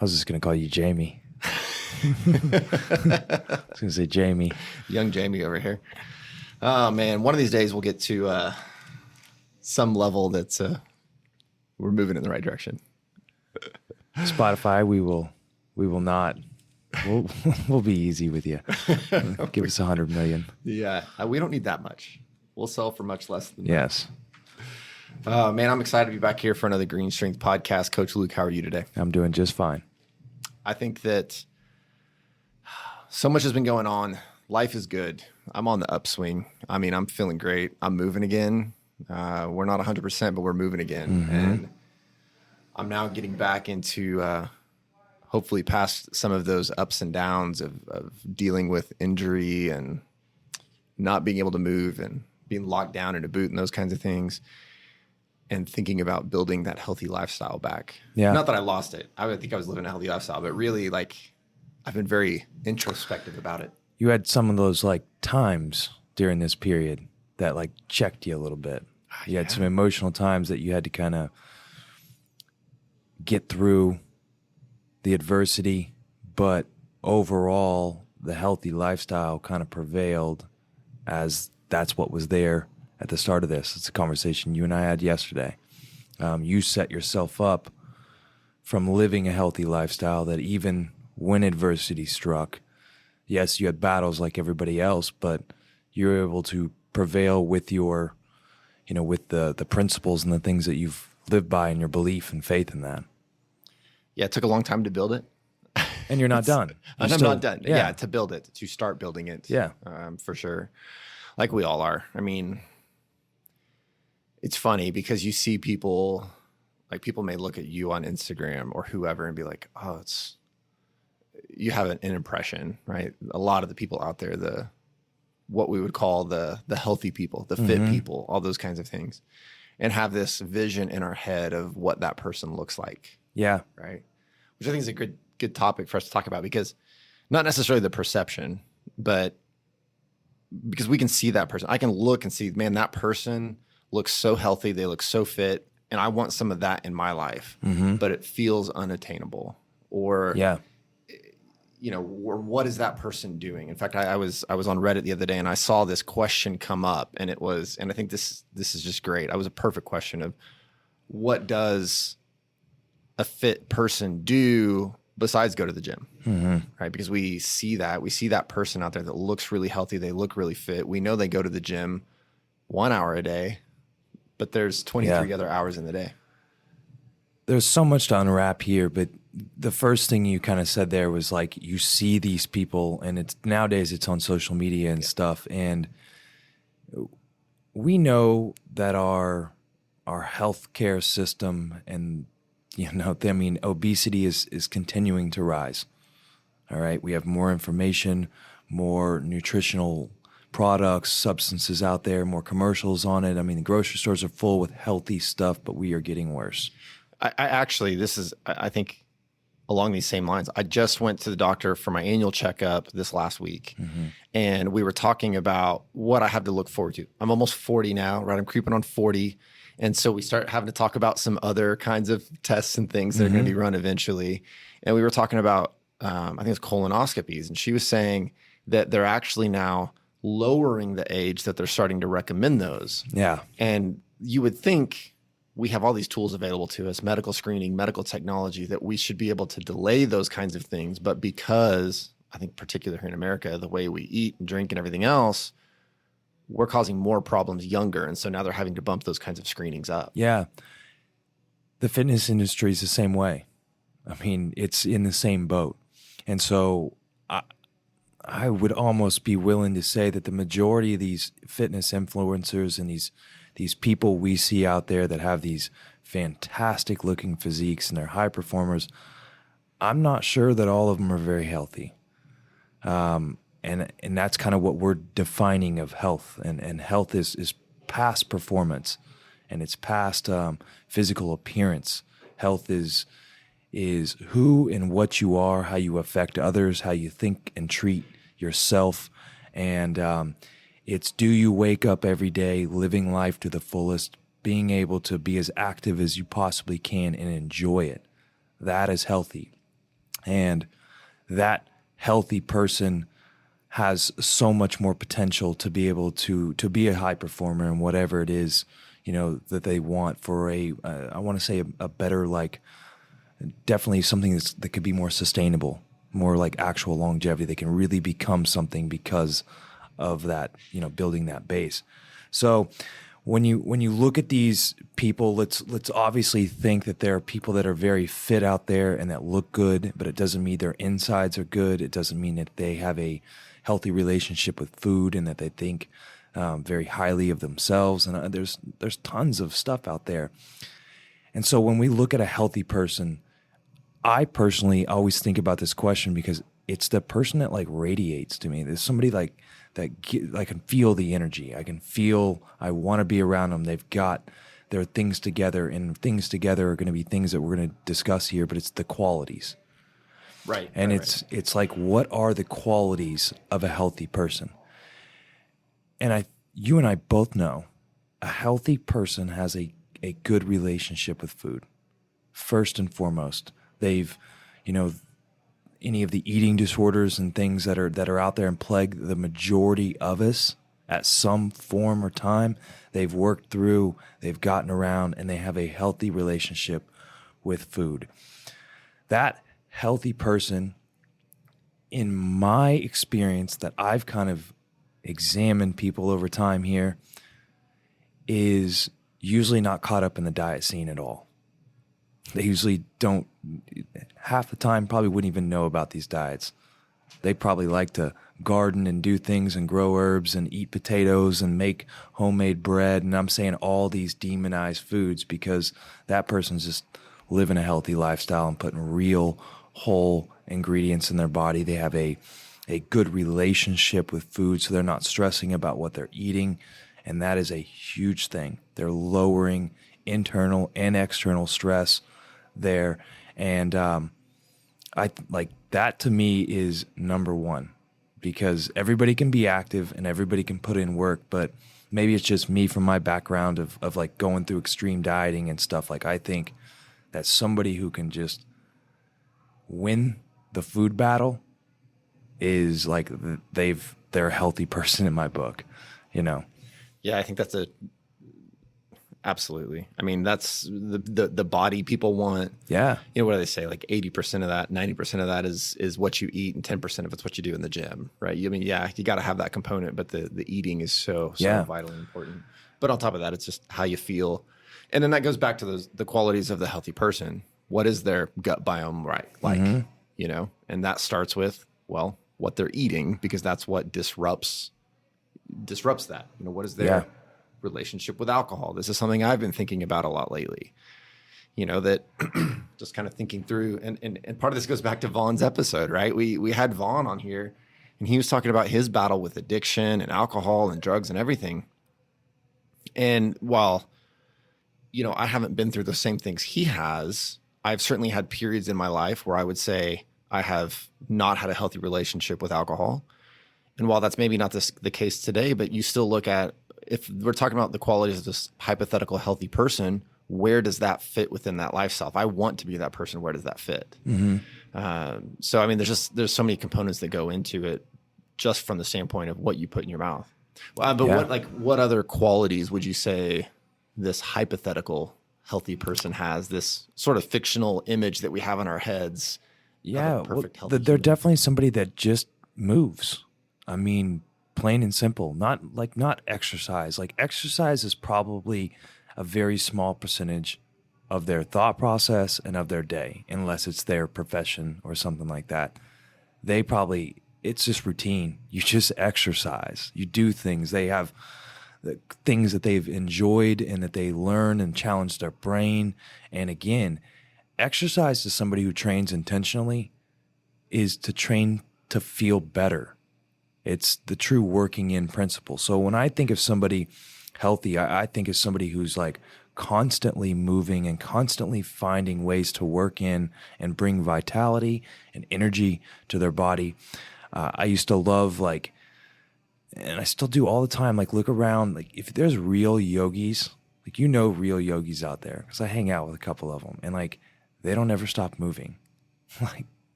I was just going to call you Jamie. I was going to say Jamie. Young Jamie over here. Oh, man. One of these days we'll get to some level that's we're moving in the right direction. Spotify, we will not. We'll be easy with you. Give us 100 million. Yeah. We don't need that much. We'll sell for much less than Yes. that. Oh, man. I'm excited to be back here for another GreenStrength Podcast. Coach Luke, how are you today? I'm doing just fine. I think that so much has been going on. Life is good. I'm on the upswing. I mean, I'm feeling great. I'm moving again. We're not 100%, but we're moving again. Mm-hmm. And I'm now getting back into hopefully past some of those ups and downs of dealing with injury and not being able to move and being locked down in a boot and those kinds of things. And thinking about building that healthy lifestyle back. Yeah. Not that I lost it. I think I was living a healthy lifestyle, but really, like, I've been very introspective about it. You had some of those like times during this period that like checked you a little bit. You had some emotional times that you had to kind of get through the adversity, but overall, the healthy lifestyle kind of prevailed as that's what was there at the start of this. It's a conversation you and I had yesterday. You set yourself up from living a healthy lifestyle that even when adversity struck, yes, you had battles like everybody else, but you were able to prevail with your, with the principles and the things that you've lived by and your belief and faith in that. Yeah, it took a long time to build it. And you're not done. I'm not done. Yeah. Yeah, to build it, to start building it. Yeah. For sure. Like we all are. I mean, it's funny because you see people, like people may look at you on Instagram or whoever and be like, oh, you have an impression, right? A lot of the people out there, what we would call the healthy people, the fit people, all those kinds of things, and have this vision in our head of what that person looks like. Yeah. Right. Which I think is a good topic for us to talk about, because not necessarily the perception, but because we can see that person. I can look and see, man, that person looks so healthy. They look so fit. And I want some of that in my life, but it feels unattainable. Or, or what is that person doing? In fact, I was on Reddit the other day and I saw this question come up, and I think this is just great. It was a perfect question of, what does a fit person do besides go to the gym? Right? Because we see that person out there that looks really healthy. They look really fit. We know they go to the gym 1 hour a day, but there's 23 other hours in the day. There's so much to unwrap here, but the first thing you kind of said there was like, you see these people, and nowadays it's on social media and stuff. And we know that our healthcare system and, obesity is continuing to rise. All right. We have more information, more nutritional products, substances out there, more commercials on it. I mean, the grocery stores are full with healthy stuff, but we are getting worse. I think along these same lines, I just went to the doctor for my annual checkup this last week, and we were talking about what I have to look forward to. I'm almost 40 now, right? I'm creeping on 40. And so we start having to talk about some other kinds of tests and things that are going to be run eventually. And we were talking about, I think it's colonoscopies. And she was saying that they're actually now lowering the age that they're starting to recommend those. Yeah. And you would think we have all these tools available to us, medical screening, medical technology, that we should be able to delay those kinds of things. But because I think particularly here in America, the way we eat and drink and everything else, we're causing more problems younger. And so now they're having to bump those kinds of screenings up. Yeah. The fitness industry is the same way. I mean, it's in the same boat. And so I would almost be willing to say that the majority of these fitness influencers and these people we see out there that have these fantastic looking physiques and they're high performers, I'm not sure that all of them are very healthy. And that's kind of what we're defining of health. And health is past performance, and it's past physical appearance. Health is who and what you are, how you affect others, how you think and treat yourself. And it's, do you wake up every day living life to the fullest, being able to be as active as you possibly can and enjoy it? That is healthy. And that healthy person has so much more potential to be able to be a high performer in whatever it is, that they want for I want to say a better, like, definitely something that could be more sustainable, more like actual longevity. They can really become something because of that, building that base. So when you look at these people, let's obviously think that there are people that are very fit out there and that look good, but it doesn't mean their insides are good. It doesn't mean that they have a healthy relationship with food and that they think very highly of themselves. And there's tons of stuff out there. And so when we look at a healthy person, I personally always think about this question because it's the person that like radiates to me. There's somebody like that. I can feel the energy. I can feel I want to be around them. They've got their things together, and things together are going to be things that we're going to discuss here. But it's the qualities, Right? And right. it's like, what are the qualities of a healthy person? And you and I both know a healthy person has a good relationship with food. First and foremost, they've, any of the eating disorders and things that are out there and plague the majority of us at some form or time, they've worked through, they've gotten around, and they have a healthy relationship with food. That healthy person, in my experience that I've kind of examined people over time here, is usually not caught up in the diet scene at all. They usually don't, half the time probably wouldn't even know about these diets. They probably like to garden and do things and grow herbs and eat potatoes and make homemade bread. And I'm saying all these demonized foods because that person's just living a healthy lifestyle and putting real whole ingredients in their body. They have a good relationship with food, so they're not stressing about what they're eating. And that is a huge thing. They're lowering internal and external stress there. And I like that, to me, is number one, because everybody can be active and everybody can put in work, but maybe it's just me from my background of like going through extreme dieting and stuff. Like, I think that somebody who can just win the food battle is like they're a healthy person in my book, Yeah, I think that's absolutely. I mean, that's the body people want. Yeah. What do they say? Like 80% of that, 90% of that is what you eat, and 10% of it's what you do in the gym, right? You got to have that component, but the eating is so vitally important. But on top of that, it's just how you feel. And then that goes back to the qualities of the healthy person. What is their gut biome like? Mm-hmm. And that starts with, well, what they're eating, because that's what disrupts that. What is their relationship with alcohol? This is something I've been thinking about a lot lately. That just kind of thinking through, and part of this goes back to Vaughn's episode, right? We had Vaughn on here, and he was talking about his battle with addiction and alcohol and drugs and everything. And while, I haven't been through the same things he has, I've certainly had periods in my life where I would say I have not had a healthy relationship with alcohol. And while that's maybe not the case today, but you still look at, if we're talking about the qualities of this hypothetical healthy person, where does that fit within that lifestyle? If I want to be that person, where does that fit? Mm-hmm. So, I mean, there's so many components that go into it, just from the standpoint of what you put in your mouth. But what other qualities would you say this hypothetical healthy person has? This sort of fictional image that we have in our heads. Yeah, they're definitely somebody that just moves. I mean, plain and simple. Not exercise. Like, exercise is probably a very small percentage of their thought process and of their day, unless it's their profession or something like that. It's just routine. You just exercise. You do things. They have the things that they've enjoyed and that they learn and challenge their brain. And again, exercise to somebody who trains intentionally is to train to feel better. It's the true working in principle. So when I think of somebody healthy, I think of somebody who's like constantly moving and constantly finding ways to work in and bring vitality and energy to their body. I used to love, and I still do all the time, look around, if there's real yogis, real yogis out there, because I hang out with a couple of them, and they don't ever stop moving.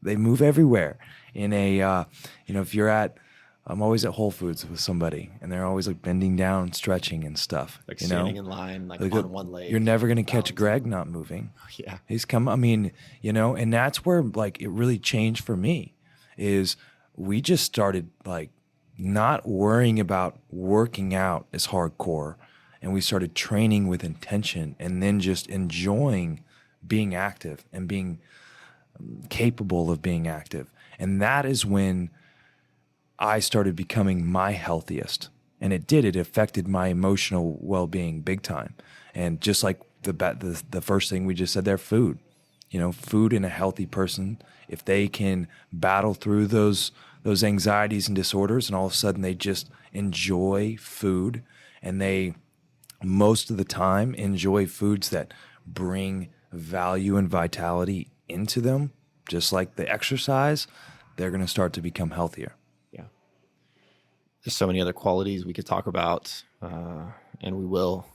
They move everywhere. In a, if you're I'm always at Whole Foods with somebody, and they're always like bending down, stretching and stuff. Like standing in line, like on one leg. You're never going to catch Greg not moving. Yeah. And that's where like it really changed for me is we just started like not worrying about working out as hardcore, and we started training with intention and then just enjoying being active and being capable of being active. And that is when I started becoming my healthiest. And it affected my emotional well-being big time. And just like the first thing we just said there, food. Food in a healthy person, if they can battle through those anxieties and disorders, and all of a sudden they just enjoy food, and they most of the time enjoy foods that bring value and vitality into them, just like the exercise, they're going to start to become healthier. Yeah. There's so many other qualities we could talk about, and we will.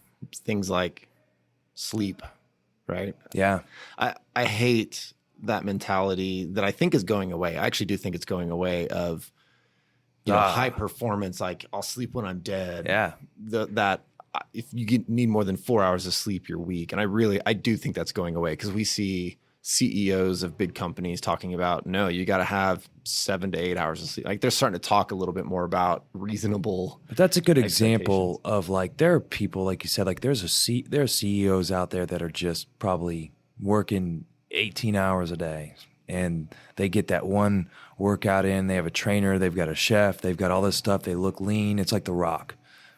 Things like sleep, right? Yeah. I hate that mentality that I think is going away. I actually do think it's going away of, high performance, like I'll sleep when I'm dead. Yeah. That if you need more than 4 hours of sleep, you're weak. And I do think that's going away, because we see CEOs of big companies talking about, no, you got to have 7 to 8 hours of sleep. Like they're starting to talk a little bit more about reasonable. But that's a good example of like, there are people, like you said, like there are CEOs out there that are just probably working 18 hours a day, and they get that one workout in. They have a trainer, they've got a chef, they've got all this stuff. They look lean. It's like The Rock.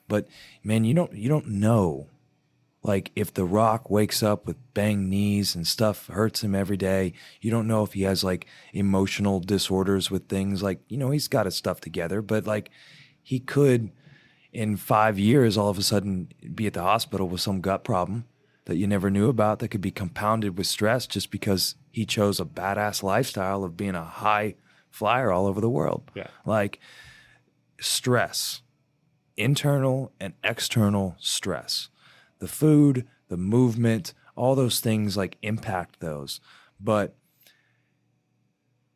But man, you don't know. Like if The Rock wakes up with banged knees and stuff hurts him every day, you don't know if he has like emotional disorders with things like, he's got his stuff together, but like he could in 5 years all of a sudden be at the hospital with some gut problem that you never knew about, that could be compounded with stress just because he chose a badass lifestyle of being a high flyer all over the world. Yeah. Like stress, internal and external stress. The food, the movement, all those things like impact those. But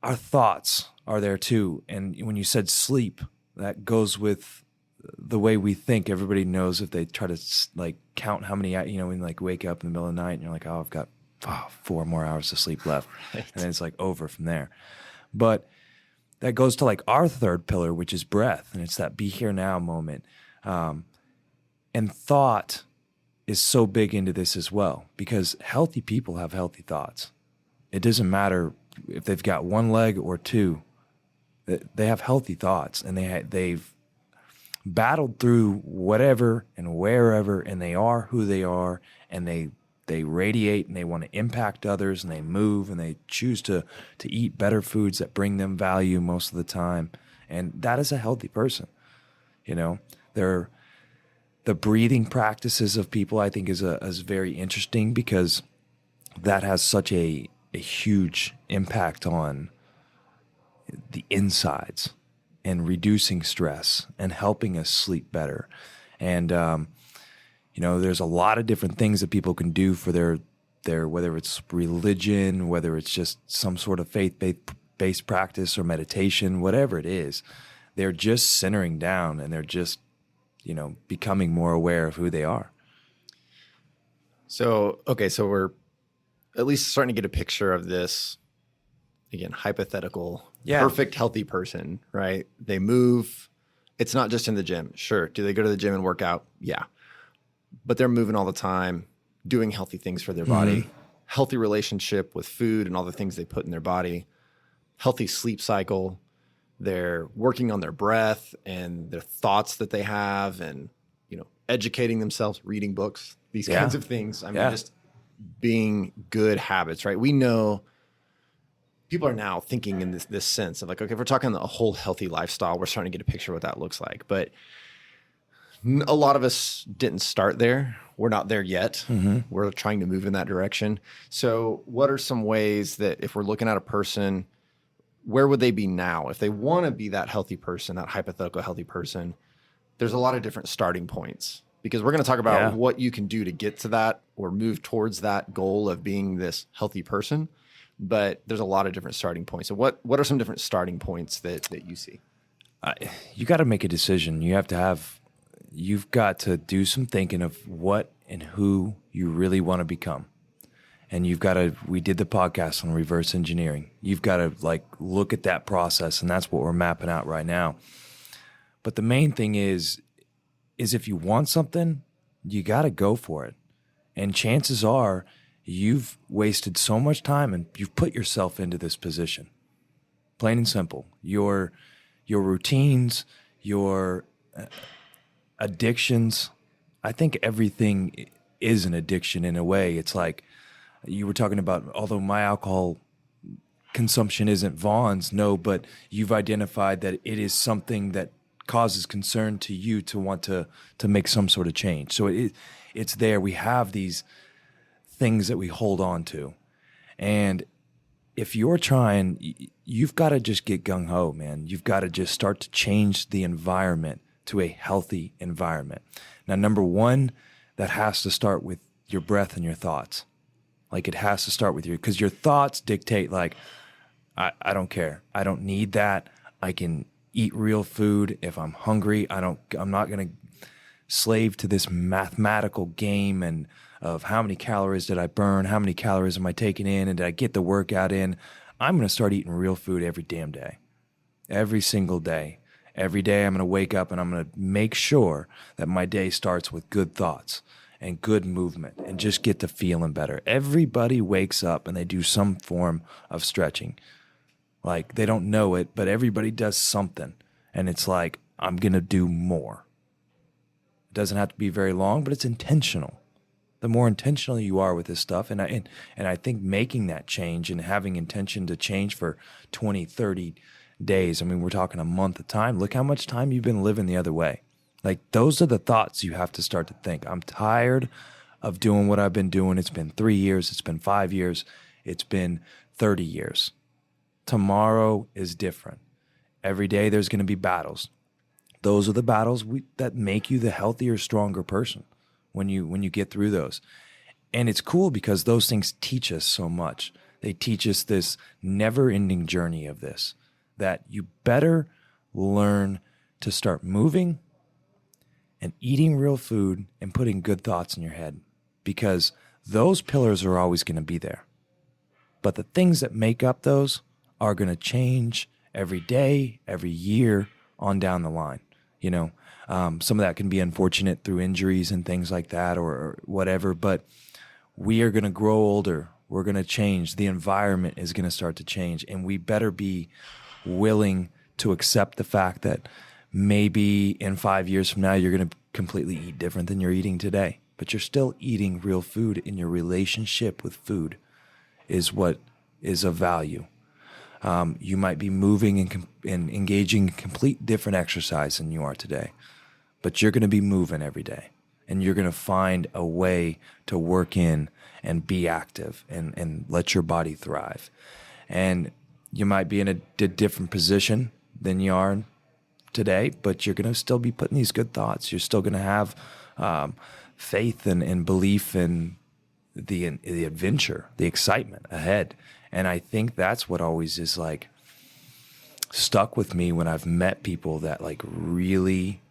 our thoughts are there too. And when you said sleep, that goes with the way we think. Everybody knows if they try to like count how many, when like wake up in the middle of the night and you're like, oh, I've got 4 more hours of sleep left. Right. And then it's like over from there. But that goes to like our third pillar, which is breath. And it's that be here now moment. And thought is so big into this as well, because healthy people have healthy thoughts. It doesn't matter if they've got one leg or two, they have healthy thoughts, and they've battled through whatever and wherever, and they are who they are, and they radiate, and they want to impact others, and they move, and they choose to eat better foods that bring them value most of the time. And that is a healthy person. The breathing practices of people, I think, is very interesting, because that has such a huge impact on the insides and reducing stress and helping us sleep better. And there's a lot of different things that people can do for their whether it's religion, whether it's just some sort of faith-based practice or meditation, whatever it is. They're just centering down, and they're just becoming more aware of who they are. So we're at least starting to get a picture of this, again, hypothetical, perfect, healthy person, right? They move. It's not just in the gym. Sure. Do they go to the gym and work out? Yeah. But they're moving all the time, doing healthy things for their body, healthy relationship with food and all the things they put in their body, healthy sleep cycle. They're working on their breath and their thoughts that they have, and, educating themselves, reading books, these kinds of things. I mean, just being good habits, right? We know people are now thinking in this sense of like, okay, if we're talking a whole healthy lifestyle, we're starting to get a picture of what that looks like. But a lot of us didn't start there. We're not there yet. Mm-hmm. We're trying to move in that direction. So what are some ways that if we're looking at a person, where would they be now? If they want to be that healthy person, that hypothetical healthy person, there's a lot of different starting points, because we're going to talk about what you can do to get to that or move towards that goal of being this healthy person. but there's a lot of different starting points. So what are some different starting points that you see? You got to make a decision. You've got to do some thinking of what and who you really want to become. And we did the podcast on reverse engineering. You've got to like look at that process, and that's what we're mapping out right now. But the main thing is if you want something, you got to go for it. And chances are you've wasted so much time and you've put yourself into this position. Plain and simple. Your routines, your addictions, I think everything is an addiction in a way. It's like you were talking about, although my alcohol consumption isn't Vaughn's, no, but you've identified that it is something that causes concern to you to want to make some sort of change. So it's there. We have these things that we hold on to. And if you're trying, you've got to just get gung-ho, man. You've got to just start to change the environment to a healthy environment. Now, number one, that has to start with your breath and your thoughts. Like it has to start with because your thoughts dictate like, I don't care. I don't need that. I can eat real food if I'm hungry. I'm not going to slave to this mathematical game and of how many calories did I burn? How many calories am I taking in? And did I get the workout in? I'm going to start eating real food every damn day. Every single day. Every day I'm going to wake up and I'm going to make sure that my day starts with good thoughts and good movement and just get to feeling better. Everybody wakes up and they do some form of stretching. Like they don't know it, but everybody does something. And it's like, I'm going to do more. It doesn't have to be very long, but it's intentional. The more intentional you are with this stuff, and I think making that change and having intention to change for 20, 30 days, I mean, we're talking a month of time. Look how much time you've been living the other way. Like those are the thoughts you have to start to think. I'm tired of doing what I've been doing. It's been 3 years. It's been 5 years. It's been 30 years. Tomorrow is different. Every day there's going to be battles. Those are the battles that make you the healthier, stronger person when you get through those. And it's cool because those things teach us so much. They teach us this never-ending journey of this, that you better learn to start moving and eating real food and putting good thoughts in your head, because those pillars are always going to be there. But the things that make up those are going to change every day, every year on down the line. You know, some of that can be unfortunate through injuries and things like that or whatever, but we are going to grow older. We're going to change. The environment is going to start to change, and we better be willing to accept the fact that maybe in 5 years from now, you're going to completely eat different than you're eating today, but you're still eating real food, and your relationship with food is what is of value. You might be moving and engaging in complete different exercise than you are today, but you're going to be moving every day, and you're going to find a way to work in and be active and let your body thrive. And you might be in a different position than you are today, but you're going to still be putting these good thoughts. You're still going to have faith and belief in the adventure, the excitement ahead. And I think that's what always is like stuck with me when I've met people that like really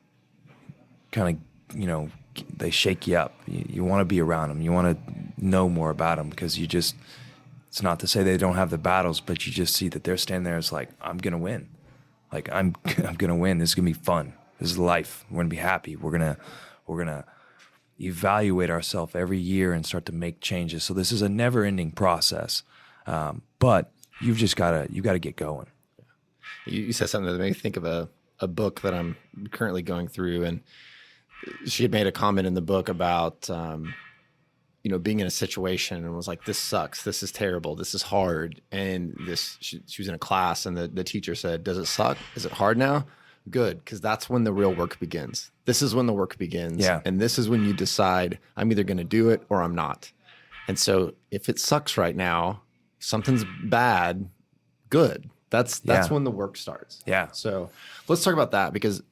kind of, you know, they shake you up. You want to be around them. You want to know more about them because it's not to say they don't have the battles, but you just see that they're standing there. It's like, I'm going to win. Like I'm going to win. This is going to be fun. This is life. We're going to be happy. We're going to evaluate ourselves every year and start to make changes. So this is a never ending process. But you've just got to get going. You said something that made me think of a book that I'm currently going through, and she had made a comment in the book about, being in a situation and was like, this sucks. This is terrible. This is hard. And she was in a class, and the teacher said, does it suck? Is it hard now? Good. Because that's when the real work begins. This is when the work begins. Yeah. And this is when you decide I'm either going to do it or I'm not. And so if it sucks right now, something's bad, good. That's when the work starts. Yeah. So let's talk about that, because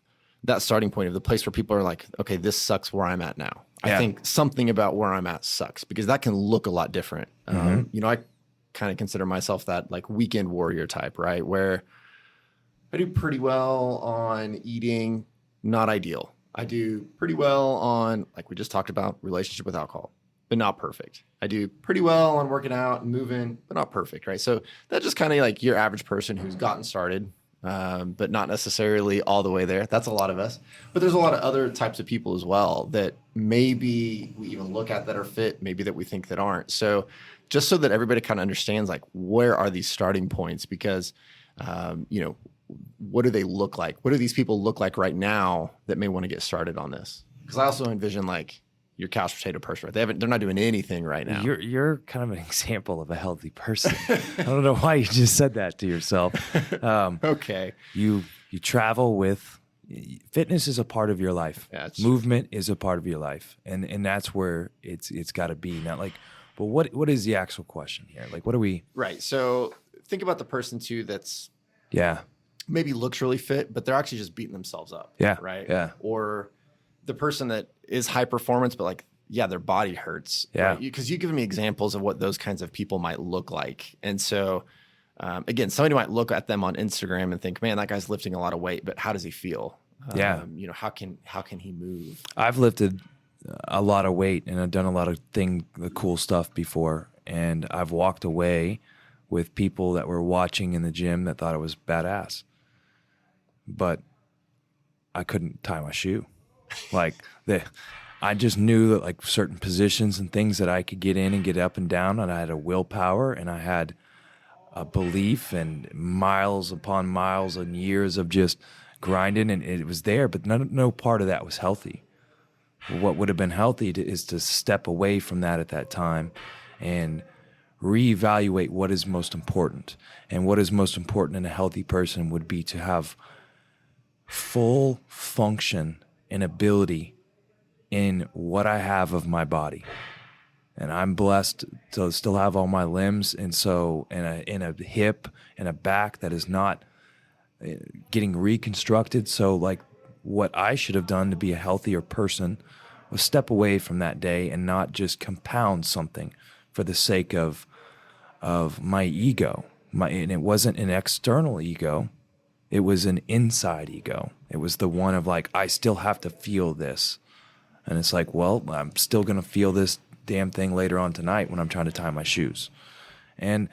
that starting point of the place where people are like, okay, this sucks where I'm at now. I think something about where I'm at sucks, because that can look a lot different. I kind of consider myself that like weekend warrior type, right? Where I do pretty well on eating, not ideal. I do pretty well on, like we just talked about, relationship with alcohol, but not perfect. I do pretty well on working out and moving, but not perfect, right? So that's just kind of like your average person who's gotten started, but not necessarily all the way there. That's a lot of us. But there's a lot of other types of people as well that maybe we even look at that are fit, maybe that we think that aren't. So just so that everybody kind of understands, like, where are these starting points? Because, what do they look like? What do these people look like right now that may want to get started on this? Because I also envision like your couch potato person, right? They're not doing anything right now. You're kind of an example of a healthy person. I don't know why you just said that to yourself. Okay. You travel with fitness is a part of your life. Yeah, movement is a part of your life, and that's where it's got to be. Not like, but what is the actual question here? Like, what are we? Right. So think about the person too that's Yeah. maybe looks really fit, but they're actually just beating themselves up. Yeah. Right. Yeah. Or the person that is high performance, but like, yeah, their body hurts. Yeah. Right? Because you give me examples of what those kinds of people might look like. And so, again, somebody might look at them on Instagram and think, man, that guy's lifting a lot of weight, but how does he feel? Yeah. How can he move? I've lifted a lot of weight and I've done a lot of the cool stuff before. And I've walked away with people that were watching in the gym that thought it was badass. But I couldn't tie my shoe. I just knew that like certain positions and things that I could get in and get up and down, and I had a willpower and I had a belief and miles upon miles and years of just grinding, and it was there, but no part of that was healthy. What would have been healthy is to step away from that at that time and reevaluate what is most important. And what is most important in a healthy person would be to have full function and ability in what I have of my body. And I'm blessed to still have all my limbs, and so in a hip and a back that is not getting reconstructed. So like what I should have done to be a healthier person was step away from that day and not just compound something for the sake of my ego. And it wasn't an external ego. It was an inside ego. It was the one of like, I still have to feel this. And it's like, well, I'm still going to feel this damn thing later on tonight when I'm trying to tie my shoes. And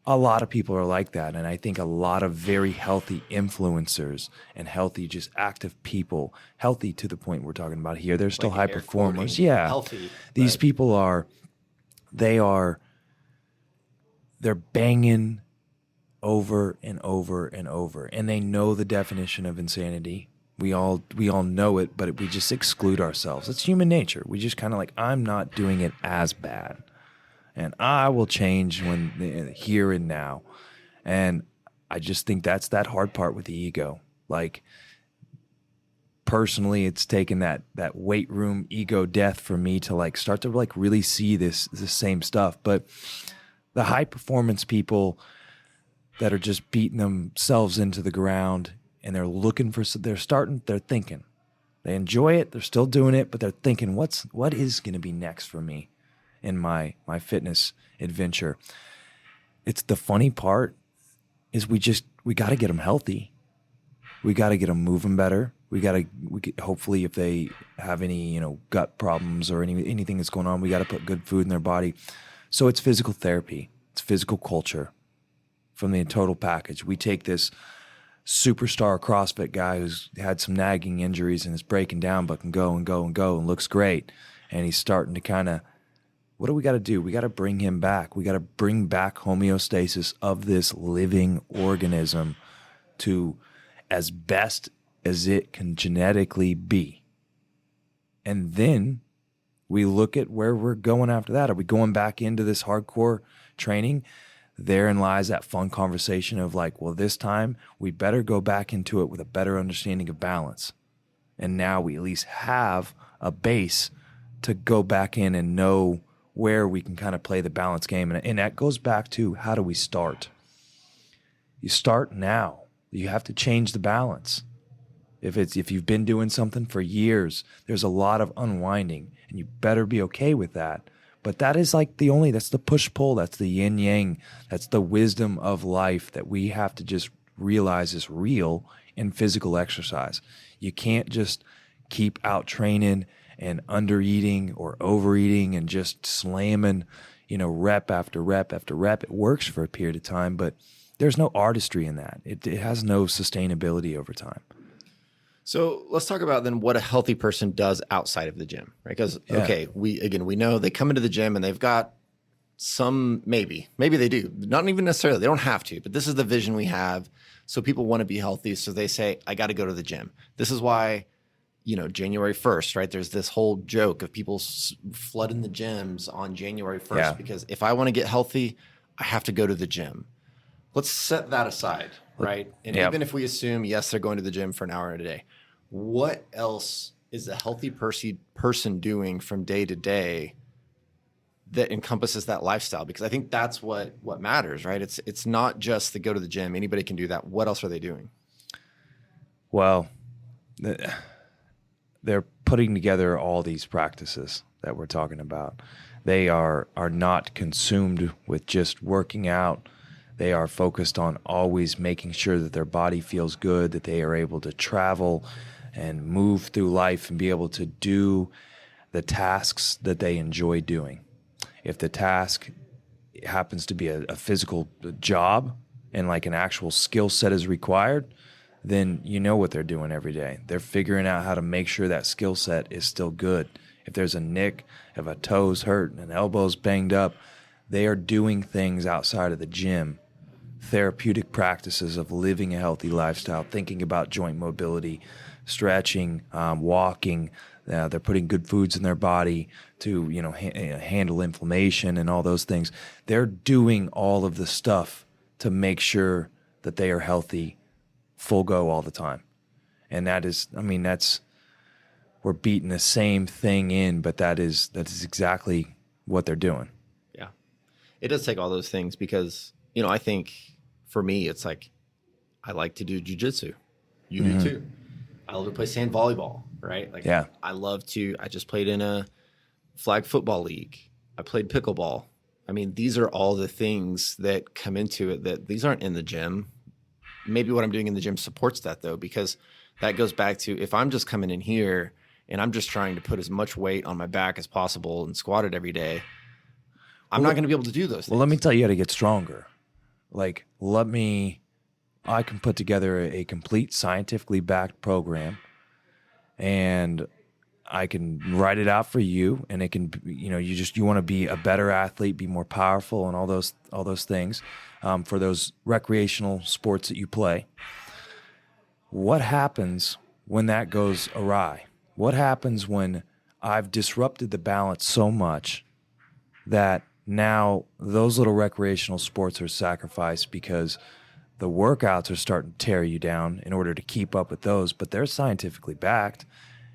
a lot of people are like that. And I think a lot of very healthy influencers and healthy, just active people, healthy to the point we're talking about here, they're still high performers. Yeah. Healthy. These people they're banging over and over and over. And they know the definition of insanity. We all know it, but we just exclude ourselves. It's human nature. We just kind of like, I'm not doing it as bad. And I will change when here and now. And I just think that's that hard part with the ego. Like, personally, it's taken that weight room ego death for me to like start to like really see the same stuff. But the high performance people that are just beating themselves into the ground and they're looking for, they're thinking. They enjoy it, they're still doing it, but they're thinking, what is going to be next for me in my fitness adventure? It's the funny part is we got to get them healthy. We got to get them moving better. Hopefully if they have any, gut problems or anything that's going on, we got to put good food in their body. So it's physical therapy. It's physical culture from the total package. We take this superstar CrossFit guy who's had some nagging injuries and is breaking down but can go and go and go and looks great. And he's starting to kind of, what do we got to do? We got to bring him back. We got to bring back homeostasis of this living organism to as best as it can genetically be. And then we look at where we're going after that. Are we going back into this hardcore training? Therein lies that fun conversation of like, well, this time we better go back into it with a better understanding of balance. And now we at least have a base to go back in and know where we can kind of play the balance game. And that goes back to, how do we start? You start now. You have to change the balance. If you've been doing something for years, there's a lot of unwinding, and you better be okay with that. But that is like that's the push-pull, that's the yin-yang, that's the wisdom of life that we have to just realize is real in physical exercise. You can't just keep out training and under eating or overeating and just slamming, rep after rep after rep. It works for a period of time, but there's no artistry in that. It has no sustainability over time. So let's talk about then what a healthy person does outside of the gym, right? Because, okay, we know they come into the gym and they've got some, maybe they do, not even necessarily, they don't have to, but this is the vision we have. So people want to be healthy. So they say, I got to go to the gym. This is why, January 1st, right? There's this whole joke of people flooding the gyms on January 1st because if I want to get healthy, I have to go to the gym. Let's set that aside, right? And even if we assume, yes, they're going to the gym for an hour a day, what else is a healthy person doing from day to day that encompasses that lifestyle? Because I think that's what matters, right? It's not just to go to the gym. Anybody can do that. What else are they doing? Well, they're putting together all these practices that we're talking about. They are not consumed with just working out. They are focused on always making sure that their body feels good, that they are able to travel and move through life and be able to do the tasks that they enjoy doing. If the task happens to be a physical job and like an actual skill set is required, then you know what they're doing every day. They're figuring out how to make sure that skill set is still good. If there's a nick, if a toe's hurt and an elbow's banged up, they are doing things outside of the gym, therapeutic practices of living a healthy lifestyle, thinking about joint mobility, stretching, walking. They're putting good foods in their body to, handle inflammation and all those things. They're doing all of the stuff to make sure that they are healthy, full go all the time. And we're beating the same thing in, but that is exactly what they're doing. Yeah. It does take all those things because, I think for me, it's like, I like to do jujitsu. You do too. I love to play sand volleyball, right? Like, I just played in a flag football league. I played pickleball. These are all the things that come into it that these aren't in the gym. Maybe what I'm doing in the gym supports that though, because that goes back to if I'm just coming in here and I'm just trying to put as much weight on my back as possible and squat it every day, I'm not going to be able to do those things. Well, let me tell you how to get stronger. I can put together a complete scientifically backed program and I can write it out for you, and it can, you want to be a better athlete, be more powerful and all those things for those recreational sports that you play. What happens when that goes awry? What happens when I've disrupted the balance so much that now those little recreational sports are sacrificed because the workouts are starting to tear you down in order to keep up with those, but they're scientifically backed,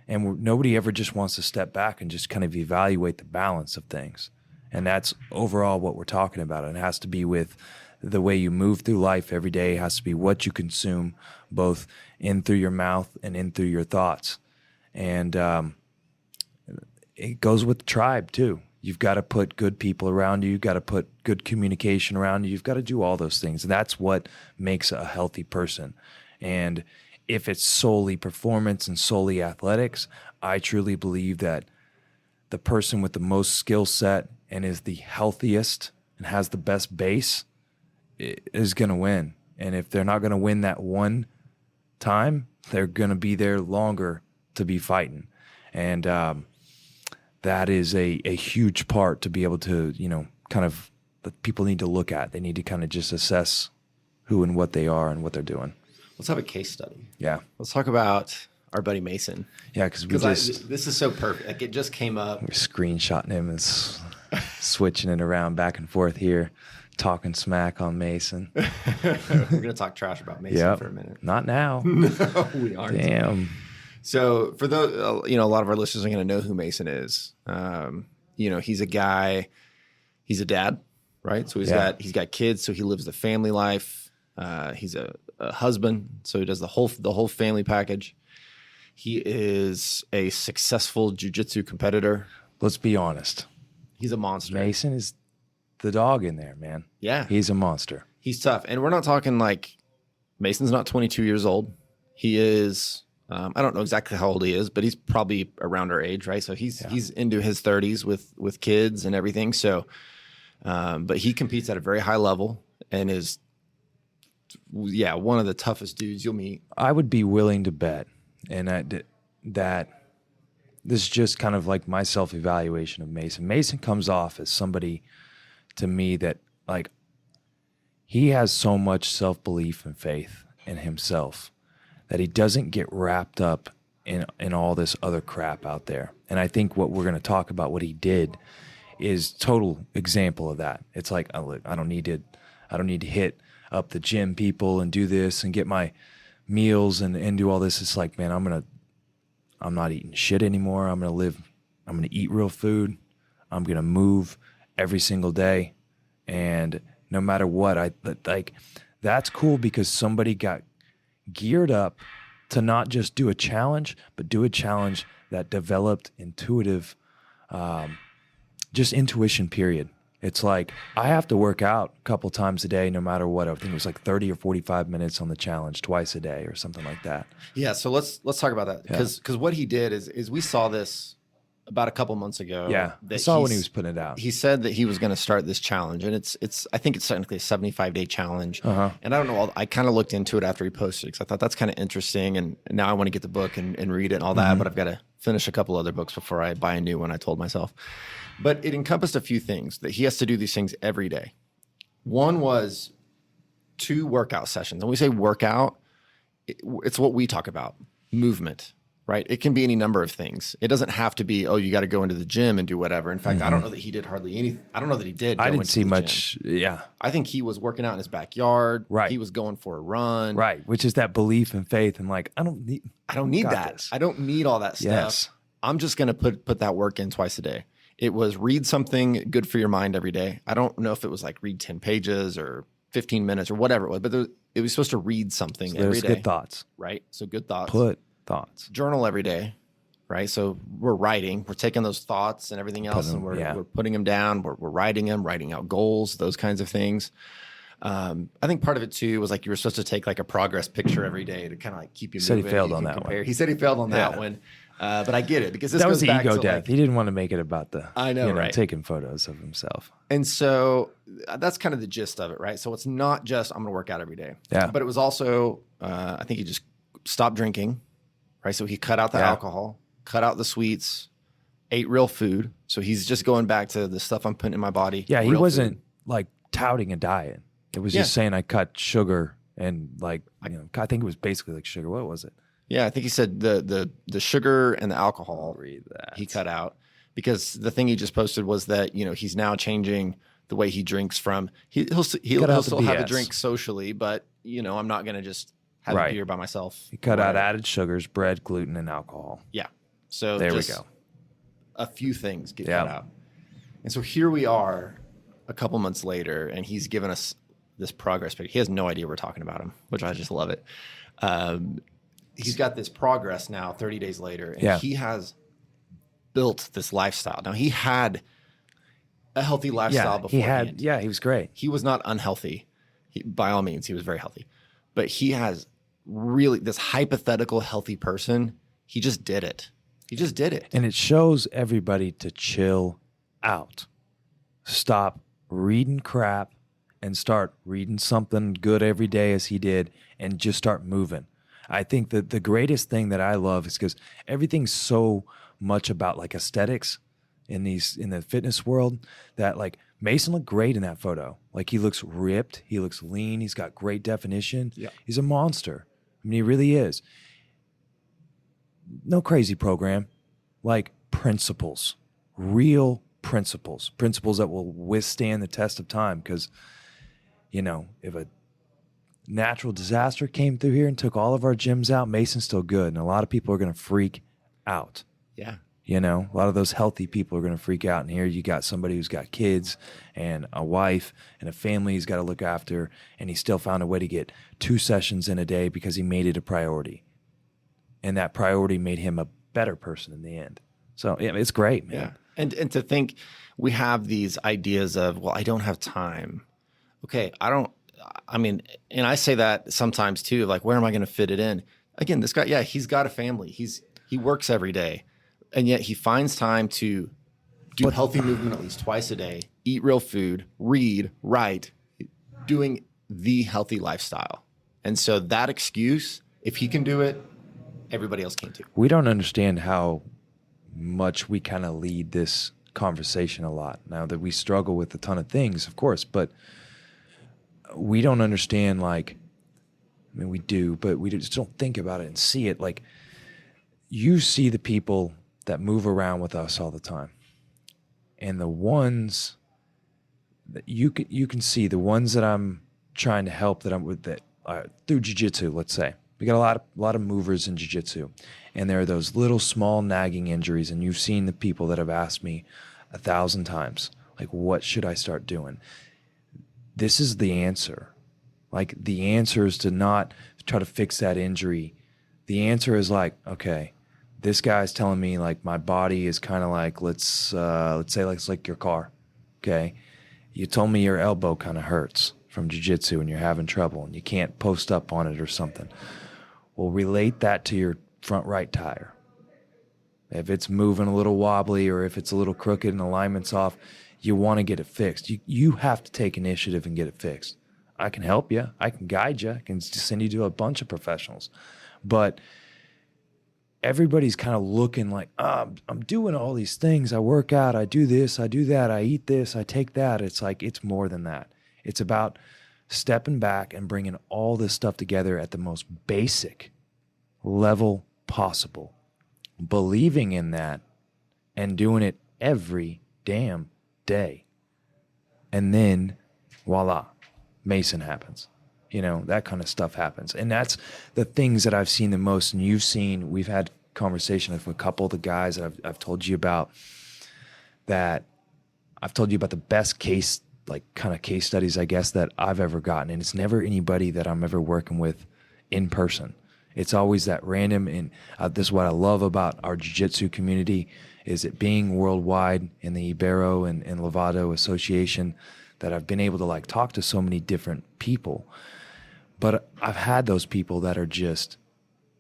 and nobody ever just wants to step back and just kind of evaluate the balance of things. And that's overall what we're talking about. And it has to be with the way you move through life every day. It has to be what you consume, both in through your mouth and in through your thoughts. And it goes with tribe too. You've got to put good people around you. You've got to put good communication around you. You've got to do all those things. And that's what makes a healthy person. And if it's solely performance and solely athletics, I truly believe that the person with the most skill set and is the healthiest and has the best base is going to win. And if they're not going to win that one time, they're going to be there longer to be fighting. And that is a huge part to be able to, kind of, that people need to look at. They need to kind of just assess who and what they are and what they're doing. Let's have a case study. Yeah. Let's talk about our buddy Mason. Yeah, because this is so perfect. Like, it just came up. We're screenshotting him and switching it around back and forth here, talking smack on Mason. We're going to talk trash about Mason for a minute. Not now. No, we aren't. Damn. So for those, a lot of our listeners are going to know who Mason is. He's a guy, he's a dad, right? So he's got kids. So he lives the family life. He's a husband. So he does the whole family package. He is a successful jiu-jitsu competitor. Let's be honest. He's a monster. Mason is the dog in there, man. Yeah. He's a monster. He's tough. And we're not talking like Mason's not 22 years old. He is, I don't know exactly how old he is, but he's probably around our age, right? So he's into his 30s with kids and everything. So, but he competes at a very high level and is, one of the toughest dudes you'll meet. I would be willing to bet, and that this is just kind of like my self-evaluation of Mason. Mason comes off as somebody to me that, like, he has so much self-belief and faith in himself that he doesn't get wrapped up in all this other crap out there. And I think what we're going to talk about, what he did, is total example of that. It's like, I don't need to hit up the gym people and do this and get my meals and do all this. It's like, man, I'm not eating shit anymore. I'm going to eat real food. I'm going to move every single day. And no matter what, that's cool because somebody got geared up to not just do a challenge, but do a challenge that developed intuition, period. It's like, I have to work out a couple times a day, no matter what. I think it was like 30 or 45 minutes on the challenge twice a day or something like that. Yeah. So let's talk about that. Because what he did is we saw this about a couple months ago. Yeah. I saw when he was putting it out. He said that he was going to start this challenge, and I think it's technically a 75-day challenge. Uh-huh. And I don't know, I kind of looked into it after he posted because I thought that's kind of interesting. And now I want to get the book and read it and all that, but I've got to finish a couple other books before I buy a new one, I told myself. But it encompassed a few things that he has to do these things every day. One was 2 workout sessions. And we say workout, it's what we talk about, movement, right? It can be any number of things. It doesn't have to be, you got to go into the gym and do whatever. In fact, I don't know that he did hardly anything. I don't know that he did. I didn't see much. Gym. Yeah. I think he was working out in his backyard. Right. He was going for a run. Right. Which is that belief and faith. And like, I don't need that. This. I don't need all that stuff. Yes. I'm just going to put that work in twice a day. It was read something good for your mind every day. I don't know if it was like read 10 pages or 15 minutes or whatever it was, but it was supposed to read something every day. Good thoughts. Right? So good thoughts. Put thoughts. Journal every day, right? So we're writing. We're taking those thoughts and everything else and we're putting them down. We're writing them, writing out goals, those kinds of things. I think part of it too was like you were supposed to take like a progress picture every day to kind of like keep you moving. He failed on that one. He said he failed on that one. But I get it because this that was goes the back ego to death. Like, he didn't want to make it about the right? Taking photos of himself. And so that's kind of the gist of it, right? So it's not just I'm going to work out every day. Yeah. But it was also I think he just stopped drinking, right? So he cut out the alcohol, cut out the sweets, ate real food. So he's just going back to the stuff I'm putting in my body. Yeah, he wasn't like touting a diet. It was just saying I cut sugar and I think it was basically like sugar. What was it? Yeah, I think he said the sugar and the alcohol Read that. he cut out because the thing he just posted was that he's now changing the way he drinks from he'll still have a drink socially, but I'm not going to just have a beer by myself. He cut out added sugars, bread, gluten, and alcohol. Yeah, so there we go. A few things get cut out, and so here we are, a couple months later, and he's given us this progress picture. He has no idea we're talking about him, which I just love it. He's got this progress now 30 days later, and he has built this lifestyle. Now, he had a healthy lifestyle before. He was great. He was not unhealthy. By all means, he was very healthy. But he has really this hypothetical healthy person. He just did it. And it shows everybody to chill out. Stop reading crap and start reading something good every day as he did and just start moving. I think that the greatest thing that I love is because everything's so much about like aesthetics in the fitness world that like Mason looked great in that photo. Like he looks ripped, he looks lean, he's got great definition. Yeah. He's a monster. I mean, he really is. No crazy program, like principles, real principles that will withstand the test of time. Because, if a natural disaster came through here and took all of our gyms out, Mason's still good. And a lot of people are going to freak out. Yeah. A lot of those healthy people are going to freak out. And here you got somebody who's got kids and a wife and a family he's got to look after. And he still found a way to get 2 sessions in a day because he made it a priority. And that priority made him a better person in the end. So, yeah, it's great, man. And to think we have these ideas of, well, I don't have time. Okay, I mean, and I say that sometimes too, like, where am I going to fit it in? Again, this guy, yeah, he's got a family. He works every day, and yet he finds time to do healthy movement at least twice a day, eat real food, read, write, doing the healthy lifestyle. And so that excuse, if he can do it, everybody else can too. We don't understand how much we kind of lead this conversation a lot. Now that we struggle with a ton of things, of course, but we don't understand, like, I mean, we do, but we just don't think about it and see it. Like, you see the people that move around with us all the time, and the ones that you can see, the ones that I'm trying to help, that I'm with, that through jiu-jitsu, let's say. We got a lot of movers in jiu-jitsu, and there are those little small nagging injuries, and you've seen the people that have asked me 1,000 times, like, what should I start doing? This is the answer. Like, the answer is to not try to fix that injury. The answer is like, okay, this guy's telling me, like, my body is kind of like, let's say, like, it's like your car. Okay, you told me your elbow kind of hurts from jiu-jitsu and you're having trouble and you can't post up on it or something. Well, relate that to your front right tire. If it's moving a little wobbly or if it's a little crooked and alignment's off, you want to get it fixed. You have to take initiative and get it fixed. I can help you. I can guide you. I can just send you to a bunch of professionals. But everybody's kind of looking like, I'm doing all these things. I work out. I do this. I do that. I eat this. I take that. It's like, it's more than that. It's about stepping back and bringing all this stuff together at the most basic level possible, believing in that and doing it every damn day. And then voila, Mason happens. You know, that kind of stuff happens. And that's the things that I've seen the most. And you've seen, we've had conversation with a couple of the guys that I've told you about, that I've told you about the best case, like kind of case studies, I guess, that I've ever gotten. And it's never anybody that I'm ever working with in person. It's always that random. And this is what I love about our jiu-jitsu community, is it being worldwide in the Ibero and Lovato Association, that I've been able to, like, talk to so many different people. But I've had those people that are just,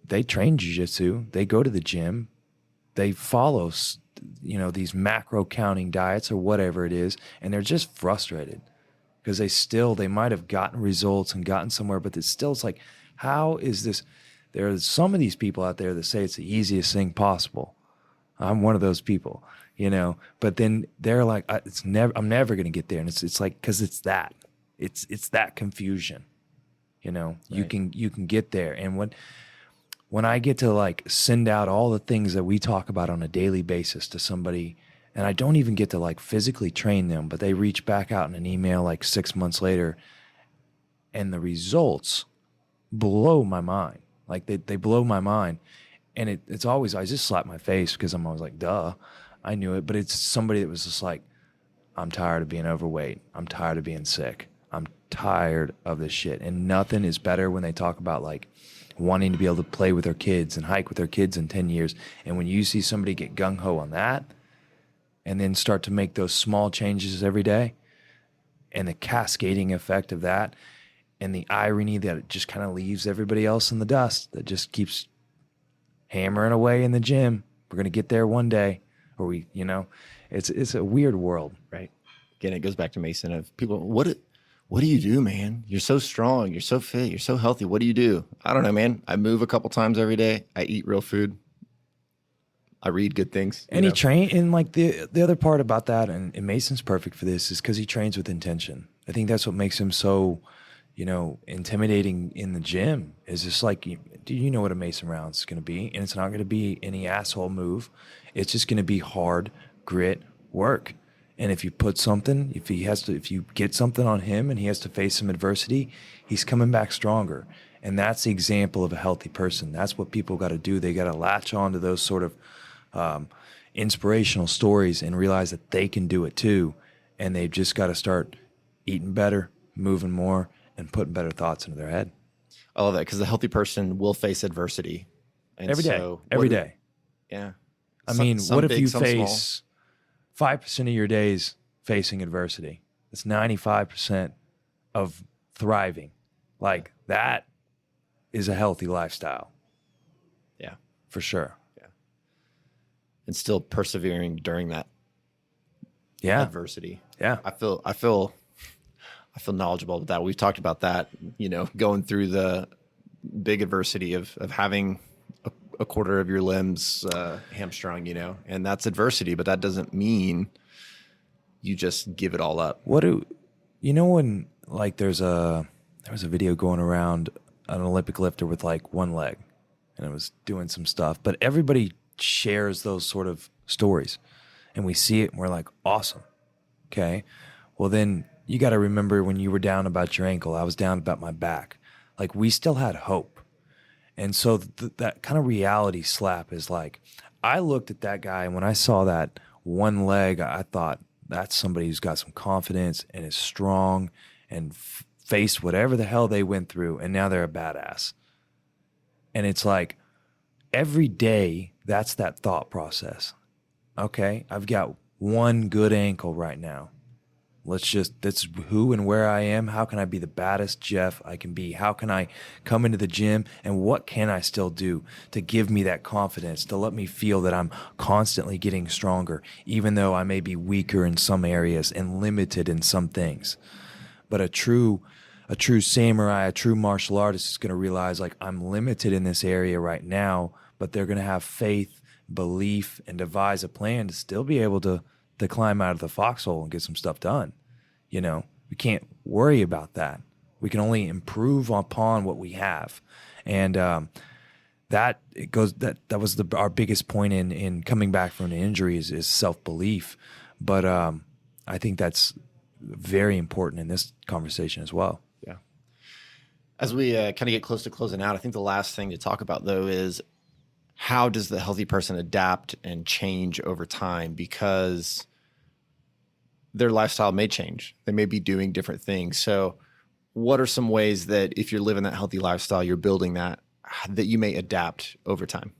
they train jiu-jitsu, they go to the gym, they follow, you know, these macro counting diets or whatever it is, and they're just frustrated because they might have gotten results and gotten somewhere, but it's like, how is this? There are some of these people out there that say it's the easiest thing possible. I'm one of those people, you know, but then they're like, I'm never going to get there. And it's like, cause it's that confusion, you know, right. You can get there. And when I get to, like, send out all the things that we talk about on a daily basis to somebody, and I don't even get to, like, physically train them, but they reach back out in an email like 6 months later, and the results blow my mind. Like, they blow my mind. And it's always, I just slap my face because I'm always like, duh, I knew it. But it's somebody that was just like, I'm tired of being overweight. I'm tired of being sick. I'm tired of this shit. And nothing is better when they talk about, like, wanting to be able to play with their kids and hike with their kids in 10 years. And when you see somebody get gung-ho on that and then start to make those small changes every day, and the cascading effect of that, and the irony that it just kind of leaves everybody else in the dust, that just keeps hammering away in the gym. We're going to get there one day, or you know, it's a weird world, right? Again, it goes back to Mason of people, what do you do, man? You're so strong. You're so fit. You're so healthy. What do you do? I don't know, man. I move a couple times every day. I eat real food. I read good things. And he train, and like the other part about that, and Mason's perfect for this, is because he trains with intention. I think that's what makes him so, you know, intimidating in the gym. Is just like, do you know what a Mason round is going to be? And it's not going to be any asshole move. It's just going to be hard grit work. And if you put something, if you get something on him and he has to face some adversity, he's coming back stronger. And that's the example of a healthy person. That's what people got to do. They got to latch on to those sort of inspirational stories and realize that they can do it too. And they've just got to start eating better, moving more, and putting better thoughts into their head. I love that, because the healthy person will face adversity. And every day. Yeah. I mean, what if you face 5% of your days facing adversity. It's 95% of thriving. Like that is a healthy lifestyle. Yeah. For sure. Yeah. And still persevering during that adversity. Yeah. I feel knowledgeable about that. We've talked about that, going through the big adversity of having a quarter of your limbs hamstrung, and that's adversity, but that doesn't mean you just give it all up. When like there was a video going around, an Olympic lifter with like one leg, and it was doing some stuff, but everybody shares those sort of stories, and we see it and we're like, awesome. Okay. Well, then you got to remember when you were down about your ankle, I was down about my back. Like we still had hope. And so that kind of reality slap is like, I looked at that guy and when I saw that one leg, I thought that's somebody who's got some confidence and is strong and faced whatever the hell they went through. And now they're a badass. And it's like every day, that's that thought process. Okay, I've got one good ankle right now. That's who and where I am. How can I be the baddest Jeff I can be? How can I come into the gym and what can I still do to give me that confidence, to let me feel that I'm constantly getting stronger, even though I may be weaker in some areas and limited in some things. But a true samurai, a true martial artist is going to realize like I'm limited in this area right now, but they're going to have faith, belief, and devise a plan to still be able to climb out of the foxhole and get some stuff done. We can't worry about that. We can only improve upon what we have. And that was our biggest point in coming back from an injury is self-belief. But I think that's very important in this conversation as well. Yeah. As we kind of get close to closing out, I think the last thing to talk about though is how does the healthy person adapt and change over time? Because their lifestyle may change. They may be doing different things. So what are some ways that if you're living that healthy lifestyle, you're building that you may adapt over time?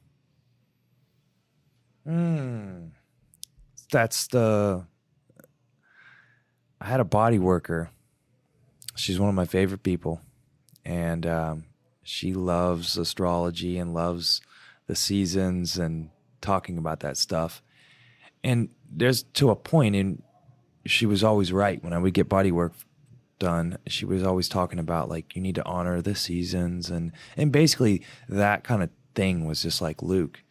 I had a body worker. She's one of my favorite people. And she loves astrology and loves the seasons and talking about that stuff. And there's to a point, and she was always right. When I would get body work done, she was always talking about like, you need to honor the seasons. And basically that kind of thing was just like, Luke,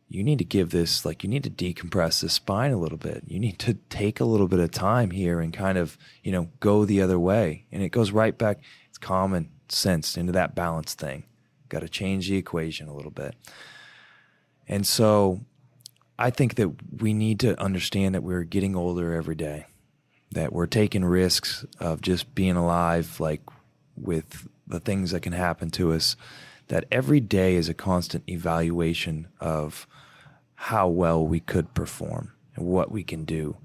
you need to give this, like you need to decompress the spine a little bit. You need to take a little bit of time here and kind of, go the other way. And it goes right back. It's common sense into that balance thing. Got to change the equation a little bit. And so I think that we need to understand that we're getting older every day, that we're taking risks of just being alive, like with the things that can happen to us, that every day is a constant evaluation of how well we could perform and what we can do.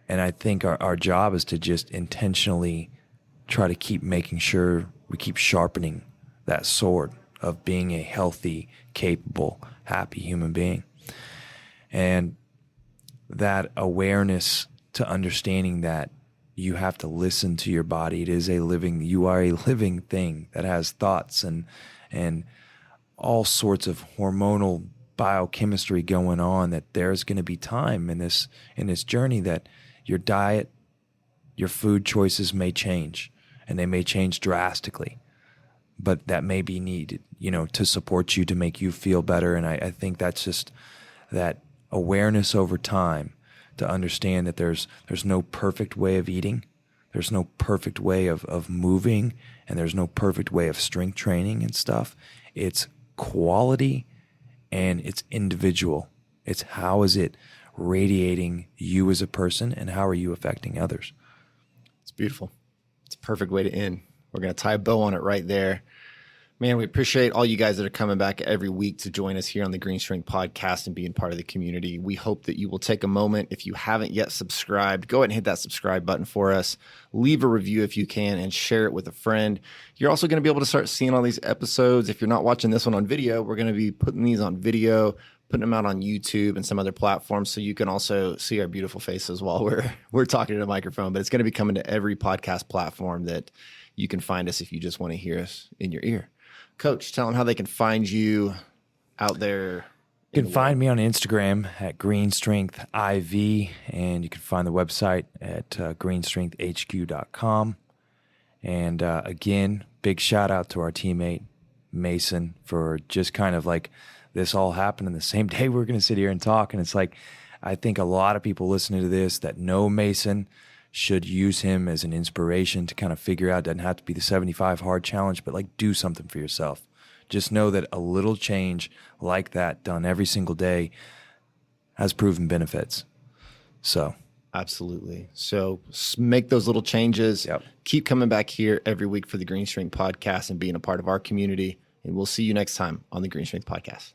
And I think our job is to just intentionally try to keep making sure we keep sharpening that sword of being a healthy, capable, happy human being. And that awareness to understanding that you have to listen to your body. You are a living thing that has thoughts and all sorts of hormonal biochemistry going on, that there's going to be time in this journey that your diet, your food choices may change, and they may change drastically. But that may be needed, to support you, to make you feel better. And I think that's just that awareness over time to understand that there's no perfect way of eating. There's no perfect way of moving, and there's no perfect way of strength training and stuff. It's quality and it's individual. It's how is it radiating you as a person and how are you affecting others? It's beautiful. It's a perfect way to end. We're going to tie a bow on it right there. Man, we appreciate all you guys that are coming back every week to join us here on the GreenStrength Podcast and being part of the community. We hope that you will take a moment. If you haven't yet subscribed, go ahead and hit that subscribe button for us. Leave a review if you can and share it with a friend. You're also going to be able to start seeing all these episodes. If you're not watching this one on video, we're going to be putting these on video, putting them out on YouTube and some other platforms, so you can also see our beautiful faces while we're talking to the microphone. But it's going to be coming to every podcast platform that you can find us if you just want to hear us in your ear. Coach, tell them how they can find you out there. You can find me on Instagram at GreenStrength IV, and you can find the website at greenstrengthhq.com. And again, big shout out to our teammate, Mason, for just kind of like this all happened in the same day we're going to sit here and talk. And it's like, I think a lot of people listening to this that know Mason should use him as an inspiration to kind of figure out, it doesn't have to be the 75 hard challenge, but like do something for yourself. Just know that a little change like that done every single day has proven benefits. So absolutely. So make those little changes. Yep. Keep coming back here every week for the GreenStrength Podcast and being a part of our community. And we'll see you next time on the GreenStrength Podcast.